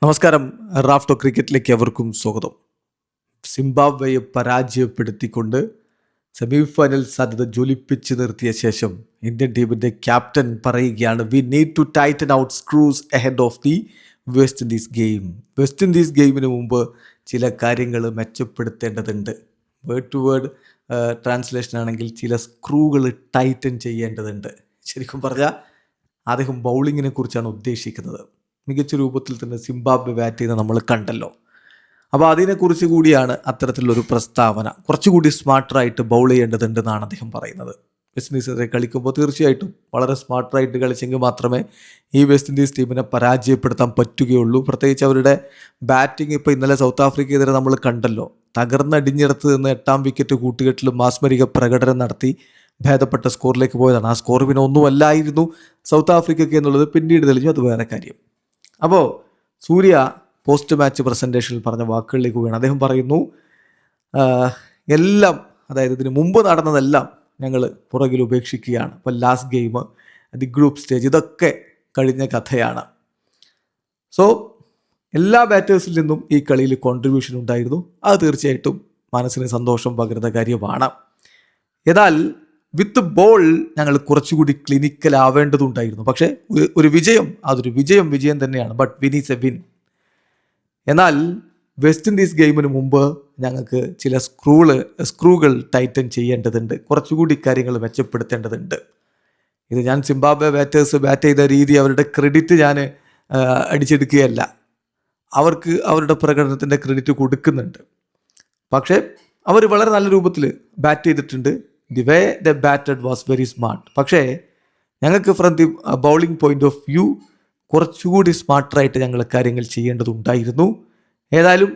നമസ്കാരം. റാഫ്റ്റോ ക്രിക്കറ്റിലേക്ക് എവർക്കും സ്വാഗതം. സിംബാബ്വെയെ പരാജയപ്പെടുത്തിക്കൊണ്ട് semi final സാധ്യത ജ്വലിപ്പിച്ച് നിർത്തിയ ശേഷം ഇന്ത്യൻ ടീമിൻ്റെ ക്യാപ്റ്റൻ പറയുകയാണ്, we need to tighten out screws ahead of the West Indies game. West Indies ഗെയിമിന് മുമ്പ് ചില കാര്യങ്ങൾ മെച്ചപ്പെടുത്തേണ്ടതുണ്ട്. വേർഡ് ടു വേർഡ് ട്രാൻസ്ലേഷൻ ആണെങ്കിൽ ചില സ്ക്രൂകൾ ടൈറ്റൻ ചെയ്യേണ്ടതുണ്ട്. ശരിക്കും പറഞ്ഞാൽ അദ്ദേഹം ബൗളിങ്ങിനെ കുറിച്ചാണ് ഉദ്ദേശിക്കുന്നത്. മികച്ച രൂപത്തിൽ തന്നെ സിംബാബ്വെ ബാറ്റ് ചെയ്യുന്നത് നമ്മൾ കണ്ടല്ലോ. അപ്പോൾ അതിനെക്കുറിച്ച് കൂടിയാണ് അത്തരത്തിലുള്ളൊരു പ്രസ്താവന. കുറച്ചുകൂടി സ്മാർട്ടറായിട്ട് ബൗൾ ചെയ്യേണ്ടതുണ്ടെന്നാണ് അദ്ദേഹം പറയുന്നത്. വെസ്റ്റ് ഇൻഡീസിനെ കളിക്കുമ്പോൾ തീർച്ചയായിട്ടും വളരെ സ്മാർട്ടറായിട്ട് കളിച്ചെങ്കിൽ മാത്രമേ ഈ വെസ്റ്റ് ഇൻഡീസ് ടീമിനെ പരാജയപ്പെടുത്താൻ പറ്റുകയുള്ളൂ. പ്രത്യേകിച്ച് അവരുടെ ബാറ്റിംഗ് ഇപ്പോൾ ഇന്നലെ സൗത്ത് ആഫ്രിക്കയ്ക്കെതിരെ നമ്മൾ കണ്ടല്ലോ. തകർന്നടിഞ്ഞെടുത്ത് നിന്ന് 8ാം വിക്കറ്റ് കൂട്ടുകെട്ടിൽ മാസ്മരിക പ്രകടനം നടത്തി ഭേദപ്പെട്ട സ്കോറിലേക്ക് പോയതാണ്. ആ സ്കോർ പിന്നെ ഒന്നുമല്ലായിരുന്നു സൗത്ത് ആഫ്രിക്കയ്ക്ക് എന്നുള്ളത് പിന്നീട് തെളിഞ്ഞു. അത് വേറെ കാര്യം. അപ്പോൾ സൂര്യ പോസ്റ്റ് മാച്ച് പ്രസൻറ്റേഷനിൽ പറഞ്ഞ വാക്കുകളിലേക്ക് പോവുകയാണ്. അദ്ദേഹം പറയുന്നു, എല്ലാം അതായത് ഇതിന് മുമ്പ് നടന്നതെല്ലാം ഞങ്ങൾ പുറകിൽ ഉപേക്ഷിക്കുകയാണ്. അപ്പോൾ last game, the group stage, ഇതൊക്കെ കഴിഞ്ഞ കഥയാണ്. സോ എല്ലാ ബാറ്റേഴ്സിൽ നിന്നും ഈ കളിയിൽ കോൺട്രിബ്യൂഷൻ ഉണ്ടായിരുന്നു. അത് തീർച്ചയായിട്ടും മനസ്സിന് സന്തോഷം പകരുന്ന കാര്യമാണ്. എന്നാൽ വിത്ത് ബോൾ ഞങ്ങൾ കുറച്ചുകൂടി ക്ലിനിക്കൽ ആവേണ്ടതുണ്ടായിരുന്നു. പക്ഷേ ഒരു വിജയം, അതൊരു വിജയം തന്നെയാണ്. But win is A win. എന്നാൽ വെസ്റ്റ് ഇൻഡീസ് ഗെയിമിന് മുമ്പ് ഞങ്ങൾക്ക് ചില സ്ക്രൂകൾ ടൈറ്റൻ ചെയ്യേണ്ടതുണ്ട്. കുറച്ചുകൂടി കാര്യങ്ങൾ മെച്ചപ്പെടുത്തേണ്ടതുണ്ട്. ഇത് ഞാൻ സിംബാബ്വെ ബാറ്റേഴ്സ് ബാറ്റ് ചെയ്ത രീതി, അവരുടെ ക്രെഡിറ്റ് ഞാൻ അടിച്ചെടുക്കുകയല്ല. അവർക്ക് അവരുടെ പ്രകടനത്തിൻ്റെ ക്രെഡിറ്റ് കൊടുക്കുന്നുണ്ട്. പക്ഷേ അവർ വളരെ നല്ല രൂപത്തിൽ ബാറ്റ് ചെയ്തിട്ടുണ്ട്. The way the batted was very smart. പക്ഷേ ഞങ്ങൾക്ക് from the bowling point of view കുറച്ചുകൂടി സ്മാർട്ടറായിട്ട് ഞങ്ങൾ കാര്യങ്ങൾ ചെയ്യേണ്ടതുണ്ടായിരുന്നു. ഏതായാലും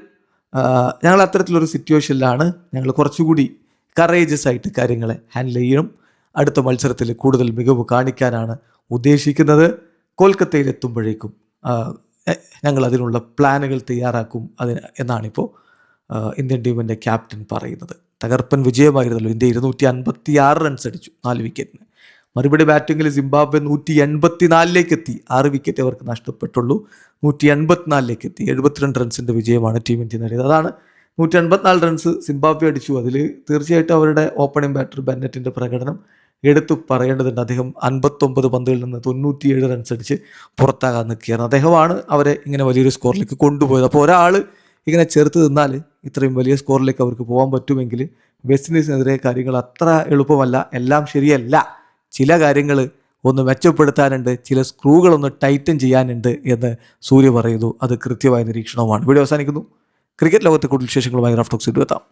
ഞങ്ങൾ അത്തരത്തിലൊരു സിറ്റുവേഷനിലാണ്. ഞങ്ങൾ കുറച്ചുകൂടി കറേജസ് ആയിട്ട് കാര്യങ്ങളെ ഹാൻഡിൽ ചെയ്യണം. അടുത്ത മത്സരത്തിൽ കൂടുതൽ മികവ് കാണിക്കാനാണ് ഉദ്ദേശിക്കുന്നത്. കൊൽക്കത്തയിലെത്തുമ്പോഴേക്കും ഞങ്ങൾ അതിനുള്ള പ്ലാനുകൾ തയ്യാറാക്കും എന്നാണിപ്പോൾ ഇന്ത്യൻ ടീമിൻ്റെ ക്യാപ്റ്റൻ പറയുന്നത്. തകർപ്പൻ വിജയമായിരുന്നല്ലോ. ഇന്ത്യ 256 റൺസ് അടിച്ചു 4 വിക്കറ്റിന്. മറുപടി ബാറ്റിങ്ങിൽ സിംബാബ്വെ 184 എത്തി. 6 വിക്കറ്റ് അവർക്ക് നഷ്ടപ്പെട്ടുള്ളൂ. 184 എത്തി. 72 റൺസിൻ്റെ വിജയമാണ് ടീം ഇന്ത്യ നേടിയത്. അതാണ് 184 റൺസ് സിംബാബ്വെ അടിച്ചു. അതിൽ തീർച്ചയായിട്ടും അവരുടെ ഓപ്പണിംഗ് ബാറ്റർ ബെന്നറ്റിൻ്റെ പ്രകടനം എടുത്തു പറയേണ്ടതുണ്ട്. അദ്ദേഹം 59 പന്തുകളിൽ നിന്ന് 97 റൺസ് അടിച്ച് പുറത്താകാൻ നിൽക്കുകയാണ്. അദ്ദേഹമാണ് അവരെ ഇങ്ങനെ വലിയൊരു സ്കോറിലേക്ക് കൊണ്ടുപോയത്. അപ്പോൾ ഒരാൾ ഇങ്ങനെ ചേർത്ത് നിന്നാൽ ഇത്രയും വലിയ സ്കോറിലേക്ക് അവർക്ക് പോകാൻ പറ്റുമെങ്കിൽ വെസ്റ്റ് ഇൻഡീസിനെതിരെ കാര്യങ്ങൾ അത്ര എളുപ്പമല്ല. എല്ലാം ശരിയല്ല. ചില കാര്യങ്ങൾ ഒന്ന് മെച്ചപ്പെടുത്താനുണ്ട്, ചില സ്ക്രൂകളൊന്ന് ടൈറ്റൻ ചെയ്യാനുണ്ട് എന്ന് സൂര്യ പറയുന്നു. അത് കൃത്യമായ നിരീക്ഷണവുമാണ്. വീഡിയോ അവസാനിക്കുന്നു. ക്രിക്കറ്റ് ലോകത്തെ കൂടുതൽ വിശേഷങ്ങളുമായി റാഫ്റ്റോക്സ് എത്താം.